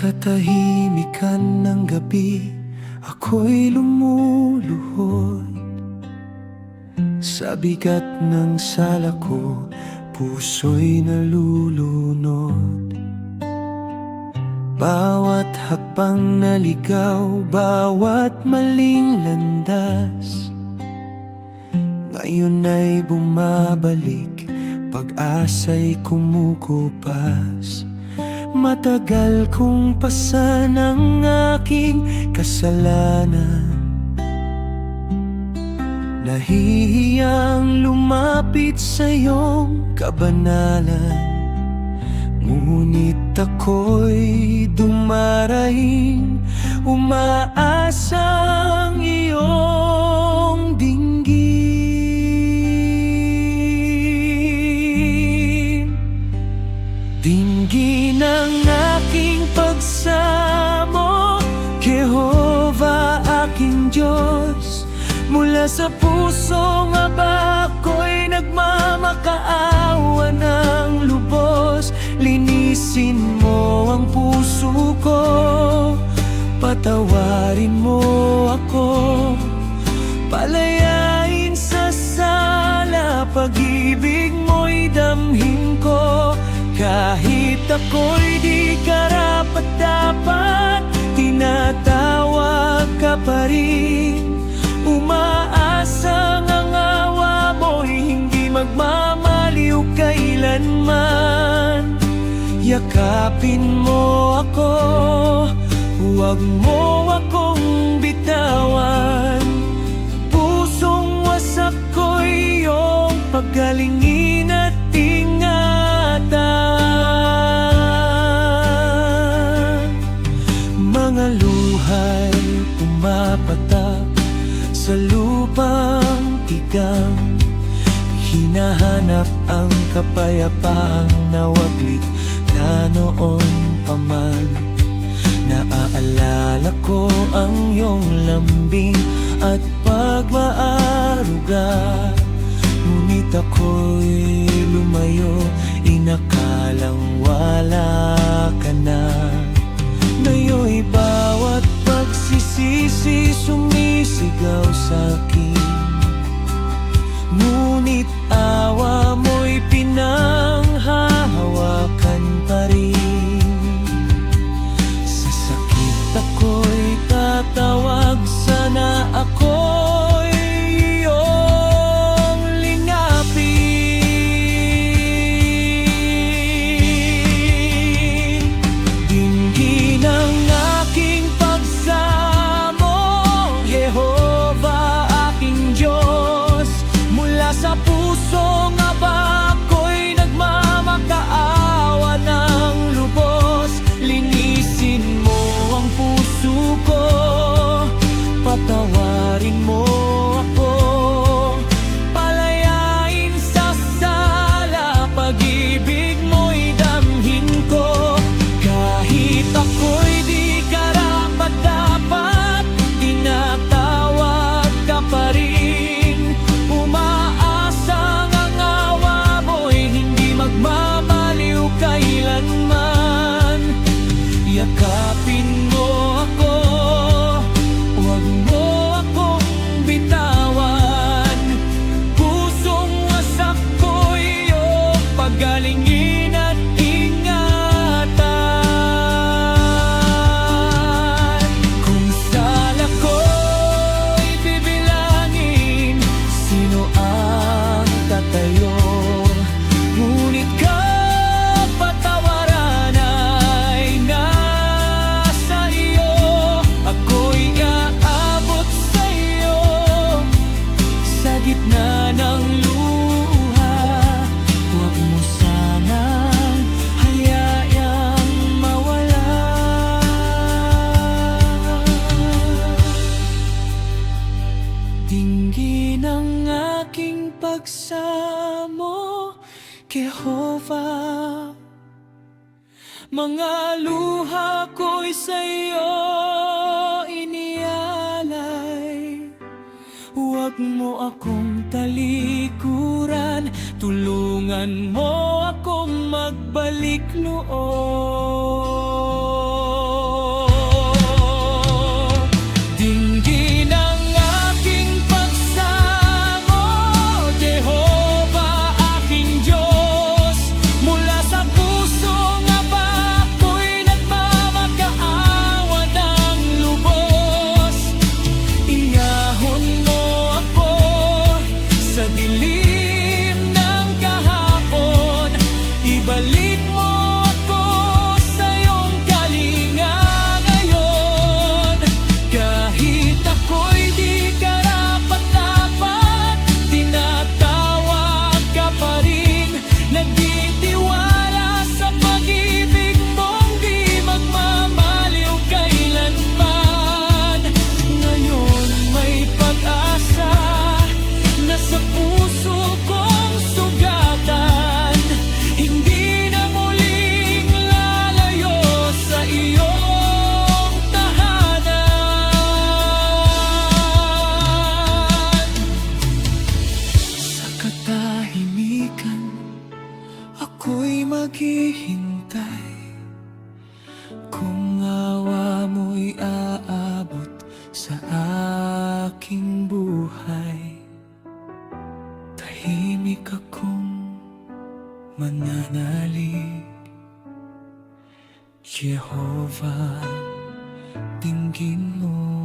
katahimikan ng gabi, ako'y lumuluhod. Sa bigat ng sala ko, puso'y nalulunod. Bawat hakbang naligaw, bawat maling landas, ngayon ay bumabalik, pag-asa'y kumukupas. Matagal kong pasan ang aking kasalanan, nahihiyang lumapit sa iyong kabanalan. Ngunit ako'y dumaraing, umaasang iyong dinggin. Dinggin ang aking pagsamo, Jehovah aking Diyos. Mula sa pusong aba ko'y nagmamakaawa ng lubos. Linisin mo ang puso ko, patawarin mo ako, palayain sa sala, pag-ibig mo'y damhin ko. Kahit ako'y di karapat-dapat, tinatawag ka pa rin. Umaasang ang awa mo'y hindi magmamaliw kailanman. Yakapin mo ako, huwag mo akong bitawan. Pusong wasak ko'y iyong pagalingin at ingatan. Mga luha'y pumapatak sa lupang tigang, hinahanap ang kapayapaang nawaglit na noon pa man. Naaalala ko ang iyong lambing at pagmaaruga, ngunit ako'y lumayo, inakalang wala ka na. Ngayon'y bawat pagsisisi sumisigaw sa'kin, ngunit awa mo'y pinanghahawakan pa rin. Sa sakit ako'y tatawag, sana ako'y iyong lingapin. Dinggin ang aking pagsamo, Jehovah aking Diyos. Mula sa pusong aba ko'y nagmamakaawa ng lubos. Linisin mo ang puso ko, patawarin mo ako, palayain sa sala, pag-ibig mo'y damhin ko. Kahit ako'y di karapat-dapat, tinatawag ka pa rin. Umaasang ang awa mo'y hindi magmamaliw kailanman. Yakapin mo ako, huwag mo akong bitawan. Pusong wasak ko'y iyong pagalingin at ingatan. Kung sala ko'y bibilangin, sino ang tatayo? Ngunit kapatawaran ay nasa iyo. Ako'y aabot sa iyo sa gitna ng luha. Huwag mo sanang hayaan mawala. Dinggin ang aking pagsamo, Jehovah. Mga luha ko'y sa iyo inialay. Huwag mo akong talikuran, tulungan mo akong magbalik loob. dinggin mo.